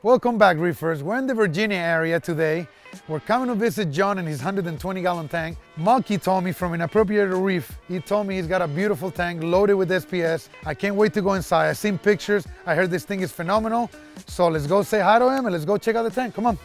Welcome back, reefers. We're in the Virginia area today. We're coming to visit John in his 120-gallon tank. Monkey told me from Inappropriate Reef, he told me he's got a beautiful tank loaded with SPS. I can't wait to go inside. I've seen pictures. I heard this thing is phenomenal. So let's go say hi to him and let's go check out the tank. Come on.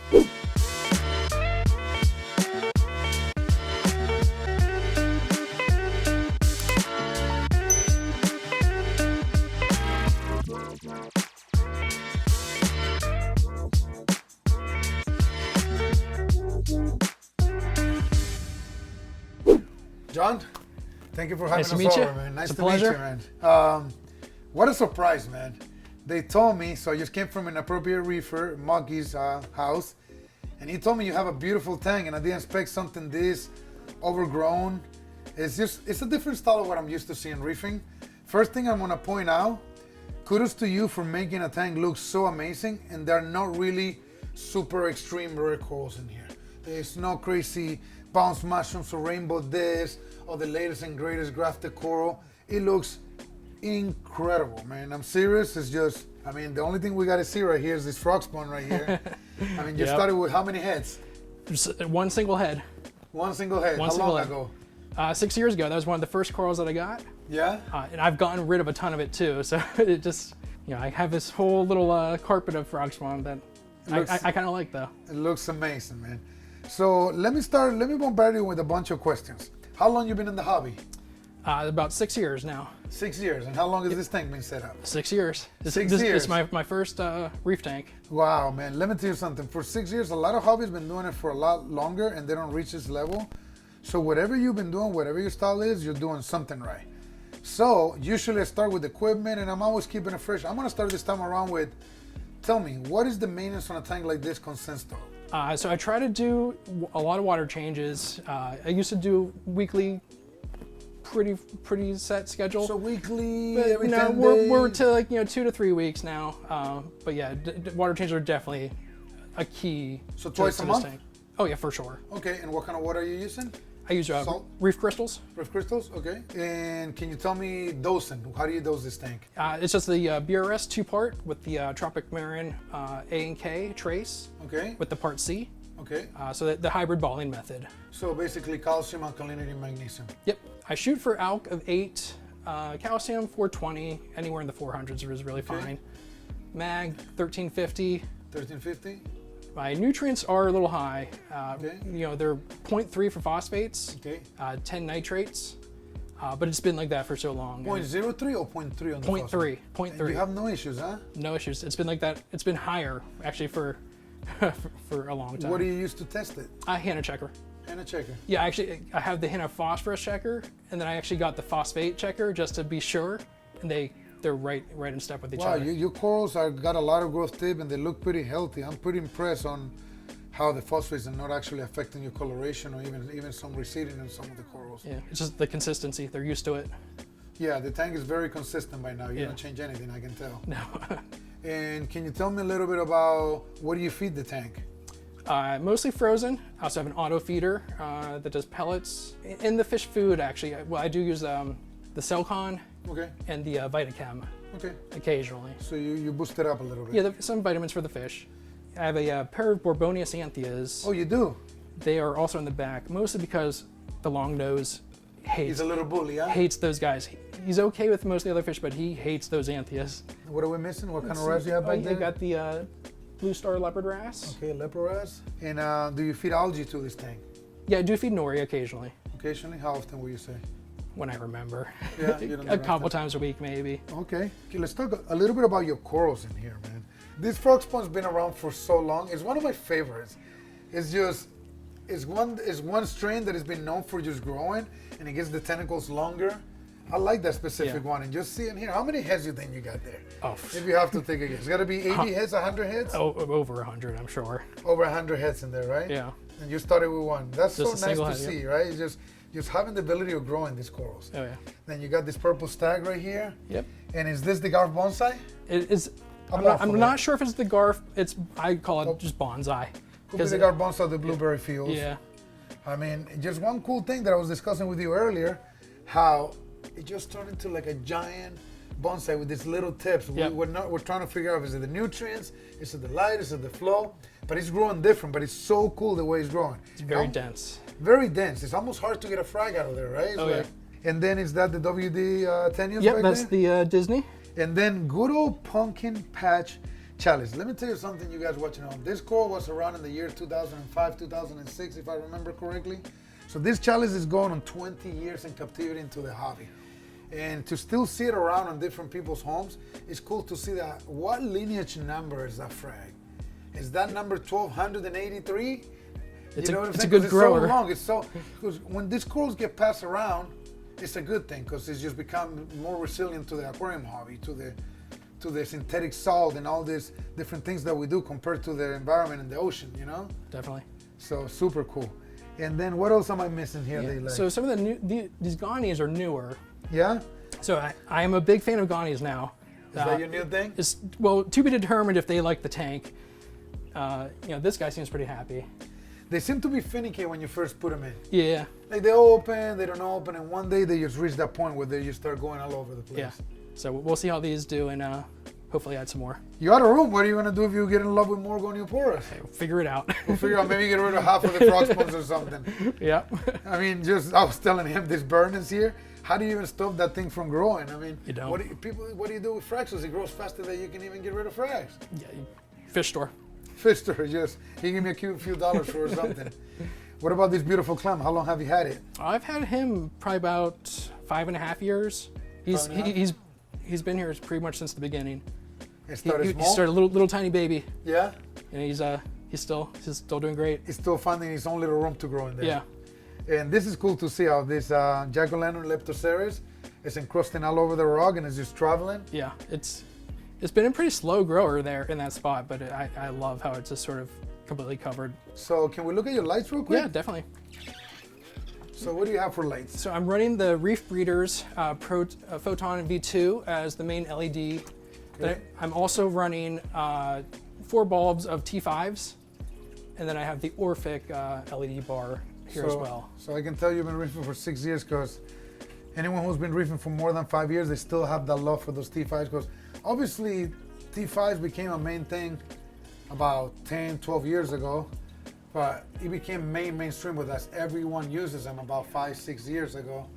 John, thank you for having us over, man. Nice to meet you, man. What a surprise, man. They told me, so I just came from an appropriate reefer, Monkey's house, and he told me you have a beautiful tank, and I didn't expect something this overgrown. It's a different style of what I'm used to seeing reefing. First thing I'm gonna point out, kudos to you for making a tank look so amazing, and there are not really super extreme rare corals in here. There's no crazy bounce mushrooms or rainbow this or the latest and greatest grafted coral. It looks incredible, man. I'm serious. It's just, I mean, the only thing we got to see right here is this frog spawn right here. I mean, you started with how many heads? Just one single head. One single head. How long ago? 6 years ago. That was one of the first corals that I got. Yeah? And I've gotten rid of a ton of it too. So it just, you know, I have this whole little carpet of frog spawn that I kind of like though. It looks amazing, man. So let me bombard you with a bunch of questions. How long you been in the hobby? About 6 years now. 6 years. And how long has this tank been set up? 6 years. This years. This is my first reef tank. Wow, man. Let me tell you something. For 6 years, a lot of hobbies been doing it for a lot longer and they don't reach this level. So whatever you've been doing, whatever your style is, you're doing something right. So usually I start with equipment and I'm always keeping it fresh. I'm going to start this time around with, tell me, what is the maintenance on a tank like this consist of? So I try to do a lot of water changes. I used to do weekly, pretty set schedule. So weekly, but, every 10 we're days? to like 2 to 3 weeks now. But yeah, water changes are definitely a key. So twice a month? Tank. Oh yeah, for sure. Okay, and what kind of water are you using? I use reef crystals. Reef crystals, okay. And can you tell me dosing? How do you dose this tank? It's just the BRS 2-part with the Tropic Marine A and K trace. Okay. With the part C. Okay. So the hybrid balling method. So basically calcium, alkalinity, magnesium. Yep. I shoot for alk of 8, calcium 420, anywhere in the 400s is really fine. Mag 1350. 1350. My nutrients are a little high. You know, they're 0.3 for phosphates, 10 nitrates, but it's been like that for so long. 0.03 or 0.3 on the 0.3. 0.3. You have no issues, huh? No issues. It's been like that. It's been higher actually for for a long time. What do you use to test it? Hannah checker. Hannah checker. Yeah, actually, I have the Hannah phosphorus checker, and then I actually got the phosphate checker just to be sure, and they're right in step with each other. Wow, your corals got a lot of growth tip and they look pretty healthy. I'm pretty impressed on how the phosphates are not actually affecting your coloration or even some receding in some of the corals. Yeah, it's just the consistency. They're used to it. Yeah, the tank is very consistent by now. You don't change anything, I can tell. No. And can you tell me a little bit about what do you feed the tank? Mostly frozen. I also have an auto feeder that does pellets. In the fish food, actually, well, I do use the Celcon. Okay. And the Vitachem. Okay. Occasionally. So you boost it up a little bit. Yeah, some vitamins for the fish. I have a pair of Borbonius anthias. Oh, you do? They are also in the back, mostly because the long nose hates. He's a little bully, huh? Hates those guys. He's okay with most of the other fish, but he hates those anthias. What are we missing? What kind of wrasse do you have back there? I got the blue star leopard wrasse. Okay, leopard wrasse. And do you feed algae to this tank? Yeah, I do feed nori occasionally. Occasionally? How often will you say? When I remember. Yeah, a couple times a week, maybe. Okay, let's talk a little bit about your corals in here, man. This frog spawn's been around for so long. It's one of my favorites. It's one strain that has been known for just growing, and it gets the tentacles longer. I like that specific one. And just seeing here, how many heads you think you got there? Oh, if you have to take a guess, it's got to be 80 heads, 100 heads. Oh, over 100, I'm sure. Over 100 heads in there, right? Yeah. And you started with one. That's just so nice to see, right? It's just having the ability of growing these corals. Oh yeah. Then you got this purple stag right here. Yep. And is this the Garf bonsai? It is. I'm not sure if it's the Garf. I call it just bonsai. Could be the Garf bonsai, the blueberry fields. Yeah. I mean, just one cool thing that I was discussing with you earlier, how it just turned into like a giant bonsai with these little tips. Yep. We're trying to figure out, is it the nutrients, is it the light, is it the flow? But it's growing different, but it's so cool the way it's growing. It's very dense. Very dense. It's almost hard to get a frag out of there, right? Yeah. And then is that the WD Tenios? Yep, that's the Disney. And then good old pumpkin patch chalice. Let me tell you something, you guys watching at home. This coral was around in the year 2005, 2006, if I remember correctly. So this chalice is going on 20 years in captivity into the hobby. And to still see it around in different people's homes, it's cool to see that. What lineage number is that frag? Is that number 1283? It's you know what I'm a saying? good grower. It's so long. It's so, because when these corals get passed around, it's a good thing because it's just become more resilient to the aquarium hobby, to the synthetic salt and all these different things that we do compared to the environment in the ocean, you know? Definitely. So super cool. And then what else am I missing here? Yeah. So some of these Ghanias are newer. Yeah? So I am a big fan of Ghanias now. Is that your new thing? Well, to be determined if they like the tank. This guy seems pretty happy. They seem to be finicky when you first put them in. Yeah. Like they open, they don't open, and one day they just reach that point where they just start going all over the place. Yeah. So we'll see how these do and hopefully add some more. You got a room. What are you going to do if you get in love with more gonioporas? Okay, we'll figure it out. We'll figure out, maybe get rid of half of the frogspawns or something. Yeah. I mean, I was telling him this burn is here. How do you even stop that thing from growing? I mean, you don't. What do you do with fractals? It grows faster than you can even get rid of frags. Yeah, fish store. Fish store, just he gave me a few dollars for or something. What about this beautiful clam? How long have you had it? I've had him probably about 5.5 years. He's been here pretty much since the beginning. He started small? He started a little tiny baby. Yeah. And he's still doing great. He's still finding his own little room to grow in there. Yeah. And this is cool to see how this jack-o'-lantern leptoceras is encrusting all over the rock and it's just traveling. Yeah, it's been a pretty slow grower there in that spot, but I love how it's just sort of completely covered. So can we look at your lights real quick? Yeah, definitely. So what do you have for lights? So I'm running the Reef Breeders Photon V2 as the main LED. Okay. I'm also running 4 bulbs of T5s, and then I have the Orphic LED bar here as well. So I can tell you've been reefing for 6 years, because anyone who's been reefing for more than 5 years, they still have that love for those T5s, because obviously T5s became a main thing about 10, 12 years ago, but it became mainstream with us. Everyone uses them about 5, 6 years ago.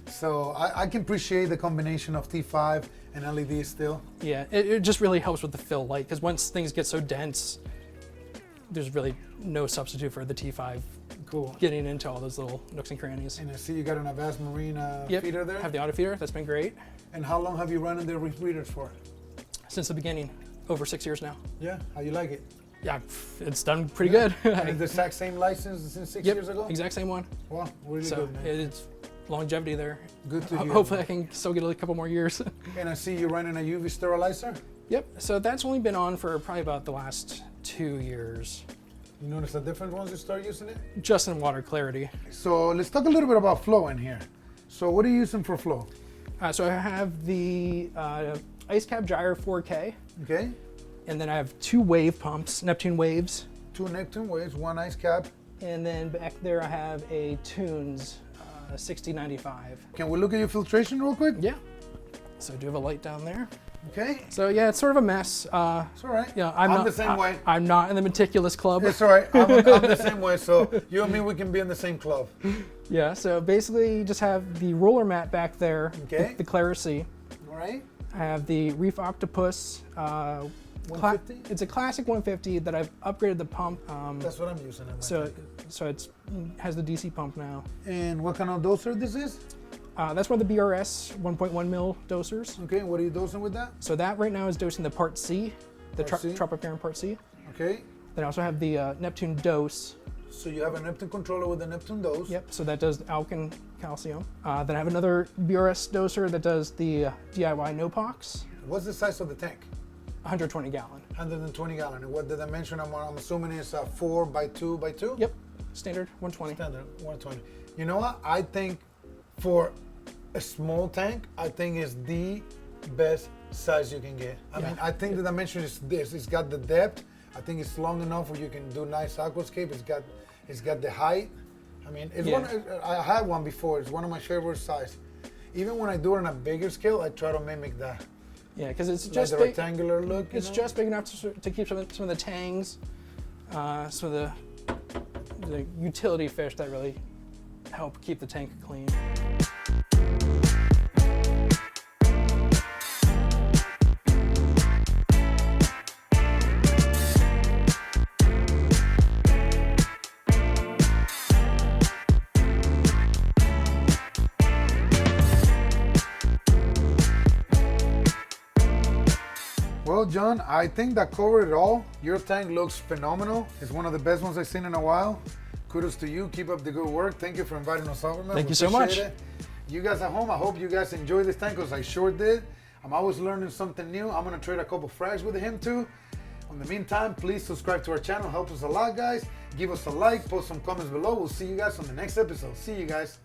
So I can appreciate the combination of T5 and LED still. Yeah, it just really helps with the fill light, because once things get so dense, there's really no substitute for the T5. Cool. Getting into all those little nooks and crannies. And I see you got an Avast Marine feeder there? Have the auto feeder. That's been great. And how long have you run in the Reef Breeders for? Since the beginning. Over 6 years now. Yeah? How you like it? Yeah, it's done pretty good. And the exact same license since 6 years ago? Exact same one. Wow, really so good, man. It's longevity there. Good to hear. Hopefully I can still get a couple more years. And I see you running a UV sterilizer? Yep, so that's only been on for probably about the last 2 years. You notice the difference once you start using it? Just in water clarity. So let's talk a little bit about flow in here. So what are you using for flow? So I have the Ice Cap Gyre 4K. Okay. And then I have 2 wave pumps, Neptune waves. 2 Neptune waves, 1 ice cap. And then back there I have a Tunes 6095. Can we look at your filtration real quick? Yeah. So I do have a light down there. Okay. So yeah, it's sort of a mess. It's all right. Yeah, I'm not the same way. I'm not in the meticulous club. It's all right. I'm the same way. So you and me, we can be in the same club. Yeah. So basically, you just have the roller mat back there. Okay. The Clara C. All right. I have the Reef Octopus. 150. It's a classic 150 that I've upgraded the pump. That's what I'm using. So it has the DC pump now. And what kind of doser this is? That's one of the BRS 1.1 mil dosers. Okay, what are you dosing with that? So that right now is dosing the Part C, the Tropicarium Part C. Okay. Then I also have the Neptune dose. So you have a Neptune controller with a Neptune dose. Yep, so that does alkaline calcium. Then I have another BRS doser that does the DIY NOPOX. What's the size of the tank? 120 gallon. 120 gallon. And what the dimension I'm assuming is 4 by 2 by 2? Yep, standard 120. Standard 120. You know what? I think for a small tank, I think is the best size you can get. I mean, I think the dimension is this. It's got the depth. I think it's long enough where you can do nice aquascape. It's got the height. I mean, it's one. I had one before. It's one of my favorite size. even when I do it on a bigger scale, I try to mimic that. Yeah, because it's Like just the big. rectangular look. It's just big enough to keep some of the tangs, some of the utility fish that really help keep the tank clean. Well, John, I think that covered it all. Your tank looks phenomenal. It's one of the best ones I've seen in a while. Kudos to you. Keep up the good work. Thank you for inviting us over, man. Thank you so much. It. You guys at home, I hope you guys enjoy this tank because I sure did. I'm always learning something new. I'm going to trade a couple frags with him too. In the meantime, please subscribe to our channel. Helps us a lot, guys. Give us a like. Post some comments below. We'll see you guys on the next episode. See you guys.